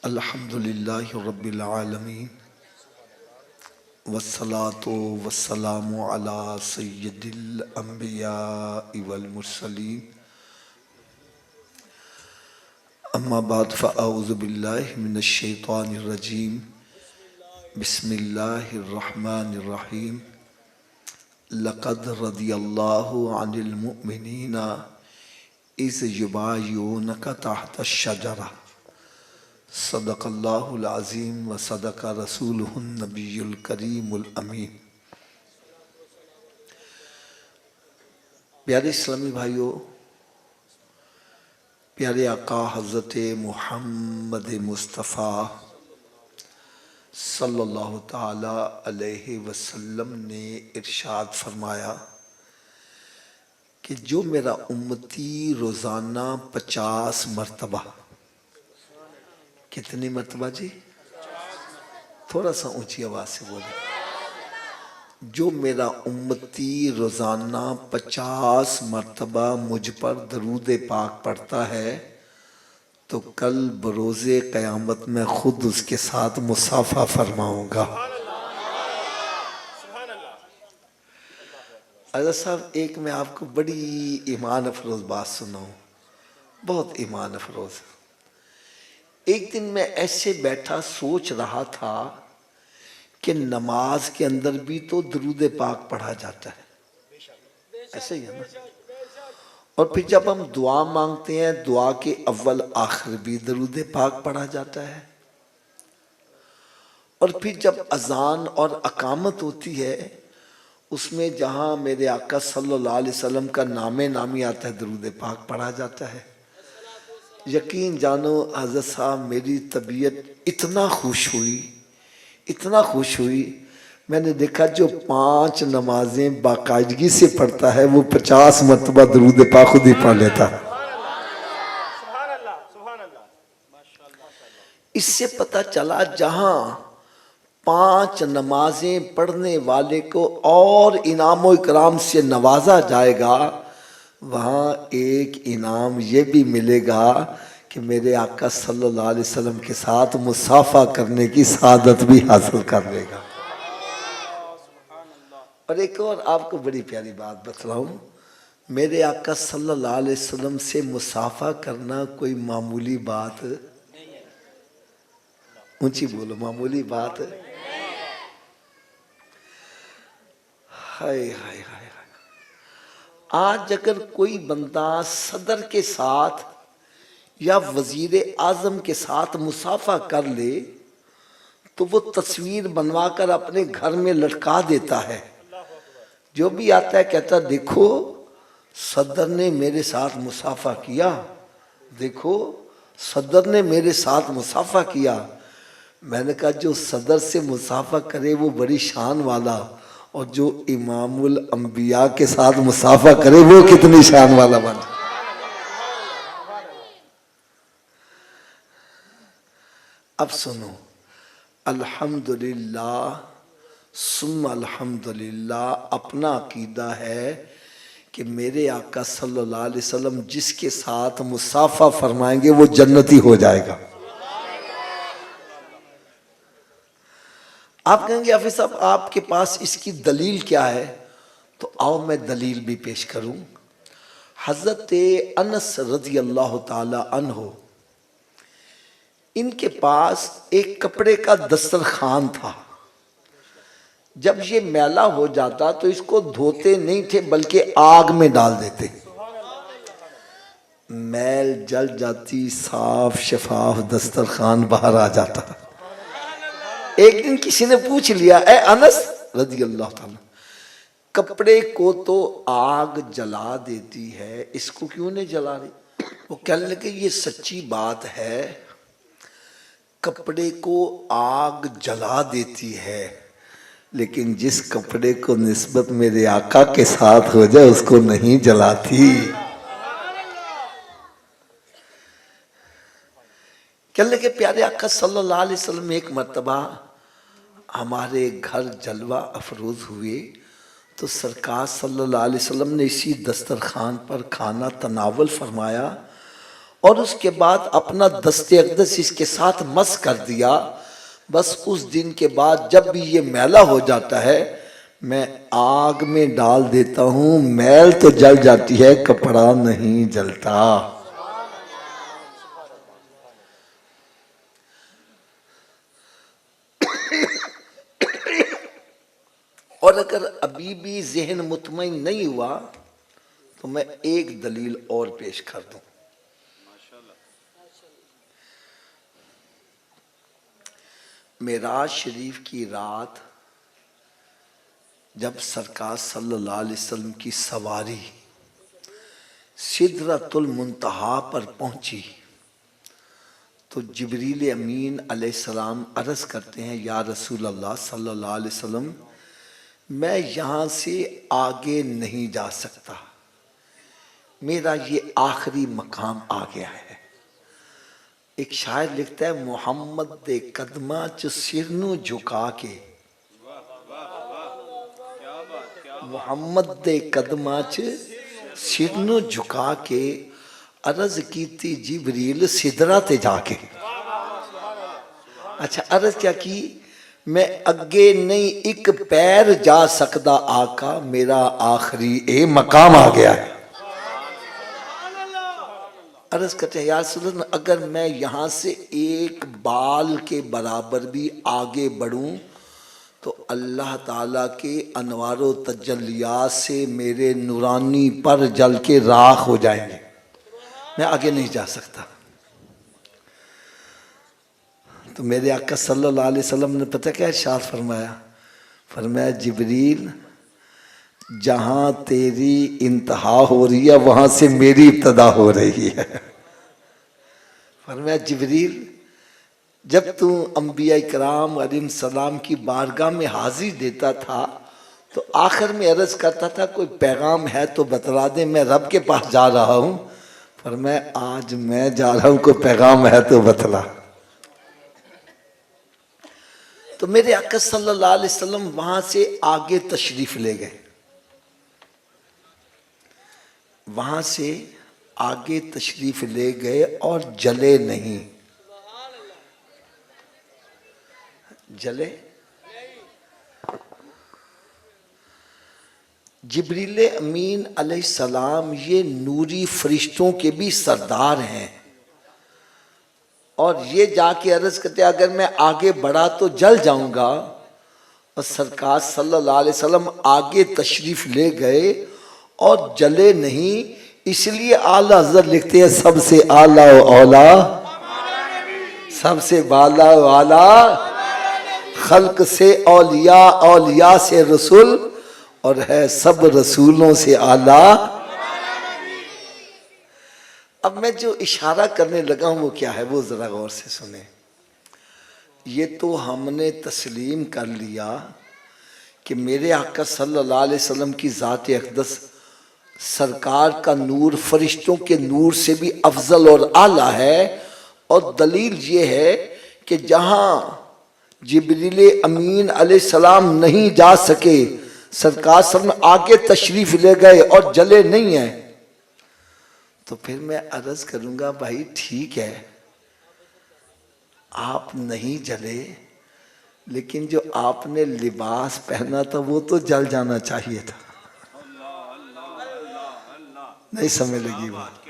الحمدللہ رب العالمین والصلاة والسلام علی سید الانبیاء والمرسلین اما بعد فاعوذ باللہ من الشیطان الرجیم بسم اللہ الرحمن الرحیم لقد رضی اللہ عن المؤمنین اذ یبایعونک تحت الشجرہ صدق اللہ العظیم و صدق رسولہ النبی الکریم الامین۔ پیارے اسلامی بھائیوں، پیارے آقا حضرت محمد مصطفیٰ صلی اللہ تعالی علیہ وسلم نے ارشاد فرمایا کہ جو میرا امتی روزانہ 50 مرتبہ، کتنی مرتبہ جی؟ تھوڑا سا اونچی آواز سے بولیں۔ جو میرا امتی روزانہ 50 مرتبہ مجھ پر درود پاک پڑھتا ہے تو کل بروز قیامت میں خود اس کے ساتھ مصافحہ فرماؤں گا۔ حضرت صاحب، ایک میں آپ کو بڑی ایمان افروز بات سناؤں، بہت ایمان افروز۔ ایک دن میں ایسے بیٹھا سوچ رہا تھا کہ نماز کے اندر بھی تو درود پاک پڑھا جاتا ہے، ایسے ہی ہے نا؟ اور پھر جب ہم دعا مانگتے ہیں دعا کے اول آخر بھی درود پاک پڑھا جاتا ہے، اور پھر جب اذان اور اقامت ہوتی ہے اس میں جہاں میرے آقا صلی اللہ علیہ وسلم کا نام نامی آتا ہے درود پاک پڑھا جاتا ہے۔ یقین جانو حضرت صاحب، میری طبیعت اتنا خوش ہوئی، میں نے دیکھا جو 5 نمازیں باقاعدگی سے پڑھتا ہے وہ 50 مرتبہ درود پاک خود ہی پڑھ لیتا۔ اس سے پتہ چلا جہاں 5 نمازیں پڑھنے والے کو اور انعام و اکرام سے نوازا جائے گا، وہاں ایک انعام یہ بھی ملے گا کہ میرے آقا صلی اللہ علیہ وسلم کے ساتھ مصافحہ کرنے کی سعادت بھی حاصل کر لے گا۔ اور ایک اور آپ کو بڑی پیاری بات بتلاؤں، میرے آقا صلی اللہ علیہ وسلم سے مصافحہ کرنا کوئی معمولی بات، اونچی بولو، معمولی بات۔ ہائے ہائے ہائے، آج اگر کوئی بندہ صدر کے ساتھ یا وزیر اعظم کے ساتھ مصافحہ کر لے تو وہ تصویر بنوا کر اپنے گھر میں لٹکا دیتا ہے۔ جو بھی آتا ہے کہتا ہے دیکھو صدر نے میرے ساتھ مصافحہ کیا، دیکھو صدر نے میرے ساتھ مصافحہ کیا۔ میں نے کہا جو صدر سے مصافحہ کرے وہ بڑی شان والا، اور جو امام الانبیاء کے ساتھ مصافحہ کرے وہ کتنی شان والا بنا۔ اب سنو، الحمدللہ ثم الحمدللہ اپنا عقیدہ ہے کہ میرے آقا صلی اللہ علیہ وسلم جس کے ساتھ مصافحہ فرمائیں گے وہ جنتی ہو جائے گا۔ آپ کہیں گے حافظ صاحب آپ کے پاس اس کی دلیل کیا ہے؟ تو آؤ میں دلیل بھی پیش کروں۔ حضرت انس رضی اللہ تعالی عنہ، ان کے پاس ایک کپڑے کا دسترخوان تھا۔ جب یہ میلا ہو جاتا تو اس کو دھوتے نہیں تھے بلکہ آگ میں ڈال دیتے، میل جل جاتی، صاف شفاف دسترخوان باہر آ جاتا۔ ایک دن کسی نے پوچھ لیا، اے انس رضی اللہ تعالیٰ، کپڑے کو تو آگ جلا دیتی ہے، اس کو کیوں نہیں جلا رہی؟ وہ کہنے لگے یہ سچی بات ہے، کپڑے کو آگ جلا دیتی ہے لیکن جس کپڑے کو نسبت میرے آقا کے ساتھ ہو جائے اس کو نہیں جلاتی۔ کہنے لگے پیارے آقا صلی اللہ علیہ وسلم ایک مرتبہ ہمارے گھر جلوہ افروز ہوئے تو سرکار صلی اللہ علیہ وسلم نے اسی دسترخوان پر کھانا تناول فرمایا، اور اس کے بعد اپنا دست اقدس اس کے ساتھ مس کر دیا، بس اس دن کے بعد جب بھی یہ میلا ہو جاتا ہے میں آگ میں ڈال دیتا ہوں، میل تو جل جاتی ہے، کپڑا نہیں جلتا۔ اور اگر ابھی بھی ذہن مطمئن نہیں ہوا تو میں ایک دلیل اور پیش کر دوں۔ معراج شریف کی رات جب سرکار صلی اللہ علیہ وسلم کی سواری سدرۃ المنتہا پر پہنچی تو جبریل امین علیہ السلام عرض کرتے ہیں، یا رسول اللہ صلی اللہ علیہ وسلم، میں یہاں سے آگے نہیں جا سکتا، میرا یہ آخری مقام آ گیا ہے۔ ایک شاعر لکھتا ہے، محمد دے قدماں چ سر نو جھکا کے، محمد دے قدماں چ سر نو جھکا کے عرض کیتی جبریل سدرہ تے جا کے۔ اچھا عرض کیا کی؟ میں اگے نہیں ایک پیر جا سکدا آقا، میرا آخری اے مقام آ گیا ہے۔ عرض کرتے ہیں، یا رسول اللہ، اگر میں یہاں سے ایک بال کے برابر بھی آگے بڑھوں تو اللہ تعالیٰ کے انوار و تجلیات سے میرے نورانی پر جل کے راکھ ہو جائیں گے، میں آگے نہیں جا سکتا۔ تو میرے آقا صلی اللہ علیہ وسلم نے پتہ کیا ارشاد فرمایا؟ فرمایا، جبریل، جہاں تیری انتہا ہو رہی ہے وہاں سے میری ابتدا ہو رہی ہے۔ فرمایا، جبریل، جب تو انبیاء کرام علیہ السلام کی بارگاہ میں حاضری دیتا تھا تو آخر میں عرض کرتا تھا کوئی پیغام ہے تو بتلا دیں، میں رب کے پاس جا رہا ہوں۔ فرمایا، آج میں جا رہا ہوں، کوئی پیغام ہے تو بتلا۔ تو میرے آقا صلی اللہ علیہ وسلم وہاں سے آگے تشریف لے گئے، وہاں سے آگے تشریف لے گئے اور جلے نہیں، جلے۔ جبریل امین علیہ السلام یہ نوری فرشتوں کے بھی سردار ہیں، اور یہ جا کے عرض کرتے ہیں اگر میں آگے بڑھا تو جل جاؤں گا، اور سرکار صلی اللہ علیہ وسلم آگے تشریف لے گئے اور جلے نہیں۔ اس لیے اعلیٰ حضرت لکھتے ہیں، سب سے اعلیٰ و اولا، سب سے بالا و اعلیٰ، خلق سے اولیاء، اولیاء سے رسول، اور ہے سب رسولوں سے اعلیٰ۔ اب میں جو اشارہ کرنے لگا ہوں وہ کیا ہے، وہ ذرا غور سے سنیں۔ یہ تو ہم نے تسلیم کر لیا کہ میرے آقا صلی اللہ علیہ وسلم کی ذات اقدس سرکار کا نور فرشتوں کے نور سے بھی افضل اور اعلیٰ ہے، اور دلیل یہ ہے کہ جہاں جبریل امین علیہ السلام نہیں جا سکے سرکار صلی اللہ علیہ وسلم آگے تشریف لے گئے اور جلے نہیں ہیں، تو پھر میں عرض کروں گا بھائی ٹھیک ہے آپ نہیں جلے، لیکن جو آپ نے لباس پہنا تھا وہ تو جل جانا چاہیے تھا۔ نہیں سمجھ لگی بات؟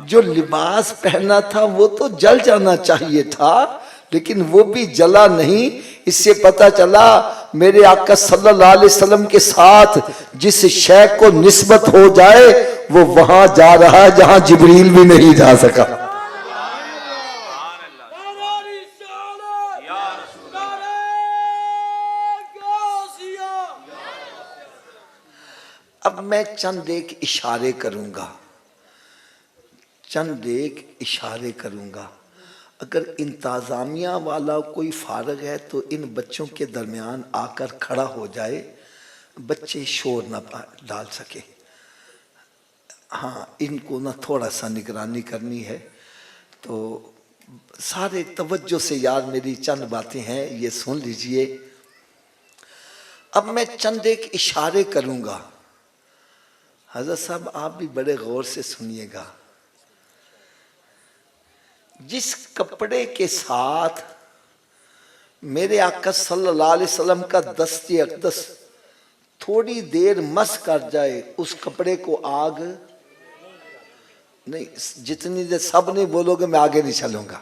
جو لباس پہنا تھا وہ تو جل جانا چاہیے تھا، لیکن وہ بھی جلا نہیں۔ اس سے پتہ چلا میرے آقا صلی اللہ علیہ وسلم کے ساتھ جس شے کو نسبت ہو جائے وہ وہاں جا رہا ہے جہاں جبریل بھی نہیں جا سکا۔ اب میں چند ایک اشارے کروں گا، چند ایک اشارے کروں گا۔ اگر انتظامیہ والا کوئی فارغ ہے تو ان بچوں کے درمیان آ کر کھڑا ہو جائے، بچے شور نہ ڈال سکے۔ ہاں ان کو نہ تھوڑا سا نگرانی کرنی ہے، تو سارے توجہ سے یار میری چند باتیں ہیں یہ سن لیجئے۔ اب میں چند ایک اشارے کروں گا۔ حضرت صاحب آپ بھی بڑے غور سے سنیے گا، جس کپڑے کے ساتھ میرے آقا صلی اللہ علیہ وسلم کا دست اقدس تھوڑی دیر مس کر جائے، اس کپڑے کو آگ نہیں، جتنی دیر سب نہیں بولو گے میں آگے نہیں چلوں گا،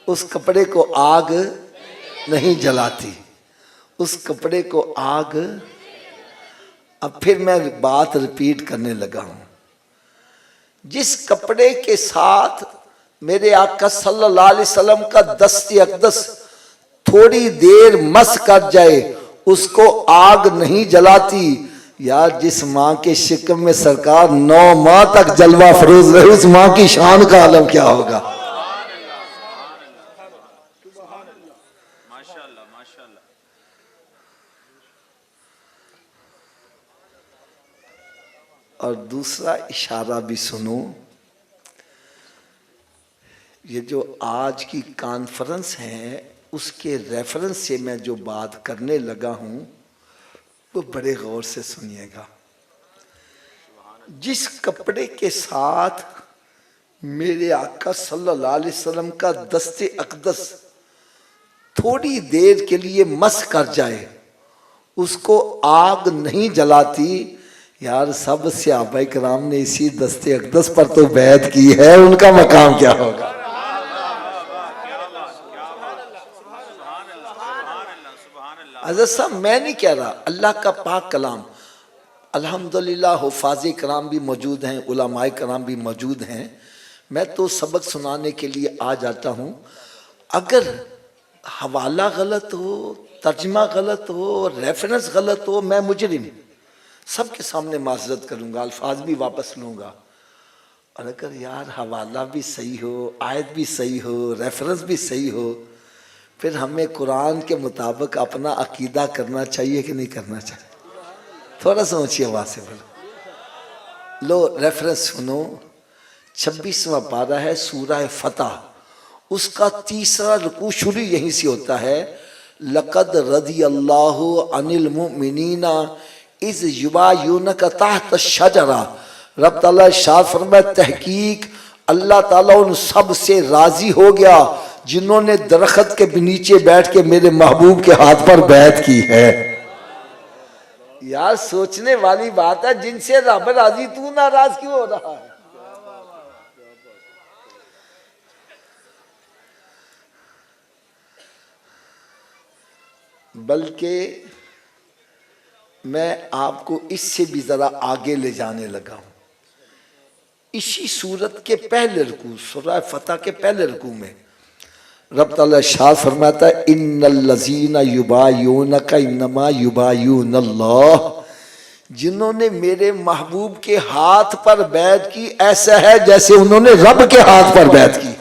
اس کپڑے کو آگ نہیں جلاتی، اس کپڑے کو آگ۔ اب پھر میں بات ریپیٹ کرنے لگا ہوں، جس کپڑے کے ساتھ میرے آقا صلی اللہ علیہ وسلم کا دست اقدس تھوڑی دیر مس کر جائے اس کو آگ نہیں جلاتی۔ یار جس ماں کے شکم میں سرکار 9 ماہ تک جلوہ فروز رہے، اس ماں کی شان کا عالم کیا ہوگا۔ اور دوسرا اشارہ بھی سنو، یہ جو آج کی کانفرنس ہے اس کے ریفرنس سے میں جو بات کرنے لگا ہوں وہ بڑے غور سے سنیے گا۔ جس کپڑے کے ساتھ میرے آقا صلی اللہ علیہ وسلم کا دست اقدس تھوڑی دیر کے لیے مس کر جائے اس کو آگ نہیں جلاتی۔ یار سب صحابہ کرام نے اسی دست اقدس پر تو بیعت کی ہے، ان کا مقام کیا ہوگا۔ حضرت صاحب میں نہیں کہہ رہا، اللہ کا پاک کلام، الحمدللہ حفاظ کرام بھی موجود ہیں، علماء کرام بھی موجود ہیں، میں تو سبق سنانے کے لیے آ جاتا ہوں۔ اگر حوالہ غلط ہو، ترجمہ غلط ہو، ریفرنس غلط ہو، میں مجرم سب کے سامنے معذرت کروں گا، الفاظ بھی واپس لوں گا۔ اور اگر یار حوالہ بھی صحیح ہو، آیت بھی صحیح ہو، ریفرنس بھی صحیح ہو، پھر ہمیں قرآن کے مطابق اپنا عقیدہ کرنا چاہیے کہ نہیں کرنا چاہیے؟ تھوڑا سا اونچی آواز سے بولو۔ لو ریفرنس سنو، 26واں پارہ ہے سورہ فتح، اس کا 3را رکوع شروع یہیں سے ہوتا ہے، لَقَدْ رَضِيَ اللَّهُ عَنِ الْمُؤْمِنِينَ اِذْ يُبَايِعُونَكَ تَحْتَ الشَّجَرَةِ۔ رب تعالیٰ ارشاد فرمایا تحقیق اللہ تعالیٰ ان سب سے راضی ہو گیا جنہوں نے درخت کے نیچے بیٹھ کے میرے محبوب کے ہاتھ پر بیعت کی ہے۔ یار سوچنے والی بات ہے، جن سے رب راضی تو ناراض کیوں ہو رہا ہے؟ بلکہ میں آپ کو اس سے بھی ذرا آگے لے جانے لگا ہوں۔ اسی سورت کے پہلے رکوع، سورہ فتح کے پہلے رکوع میں رب تعالیٰ ارشاد فرماتا ہے ان الذین یبایعونک انما یبایعون اللہ، جنہوں نے میرے محبوب کے ہاتھ پر بیعت کی ایسا ہے جیسے انہوں نے رب کے ہاتھ پر بیعت کی۔